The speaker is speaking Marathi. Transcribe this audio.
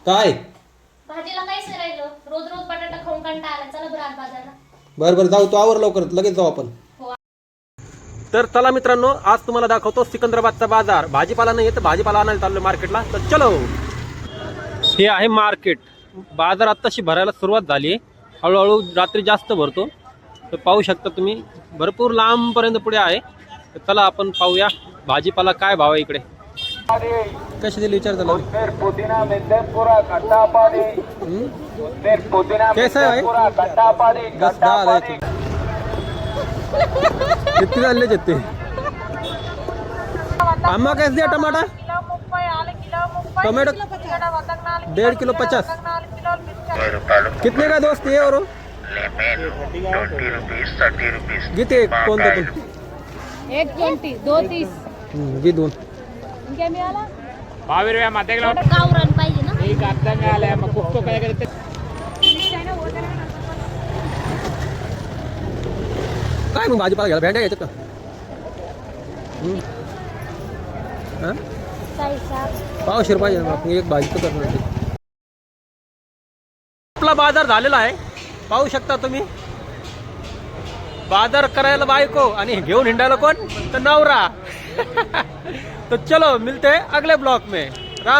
काय भाजीला काहीच नाही राहिलं. रोज रोज बटाटा खाऊन कंटाळा आला. चला बरं आज बाजारला. बरं बरं जाऊ, तू आवर लवकर, लगेच जाऊ आपण. हो. तर चला मित्रांनो, आज तुम्हाला दाखवतो सिकंदराबादचा बाजार. भाजीपाला नाही तर भाजीपाला आणायला चाललो मार्केटला, तर चलो. हे आहे मार्केट. बाजार आत्ताशी भरायला सुरुवात झाली, हळूहळू रात्री जास्त भरतो. तर पाहू शकता तुम्ही, भरपूर लांबपर्यंत पुढे आहे. तर चला आपण पाहूया भाजीपाला काय भाव आहे इकडे. कशी दिली विचार झाला कैसा है बस दहा किती झाले जितते अम्मा कैसे दिया टमाटा टोमेटो 1.5 किलो 50 कितने का दोस्त ये और गीते कोणतं पण 120 230 घे दोन. काय मिळाला 22 रुपया मध्ये गावरान पाहिजे ना एक अर्धा मिळालाय मग कुठतो काय करते काय मग भाजीपाला घ्यायला भेंड्या घ्यायचं का? हां 500 पाहिजे ना, आपण एक भाजी तर करणार. आपला बाजार झालेला आहे, पाहू शकता तुम्ही. बाजार करायला बायको आणि घेऊन हिंडायला कोण, तर नवरा. तो चलो मिलते हैं अगले ब्लॉग में.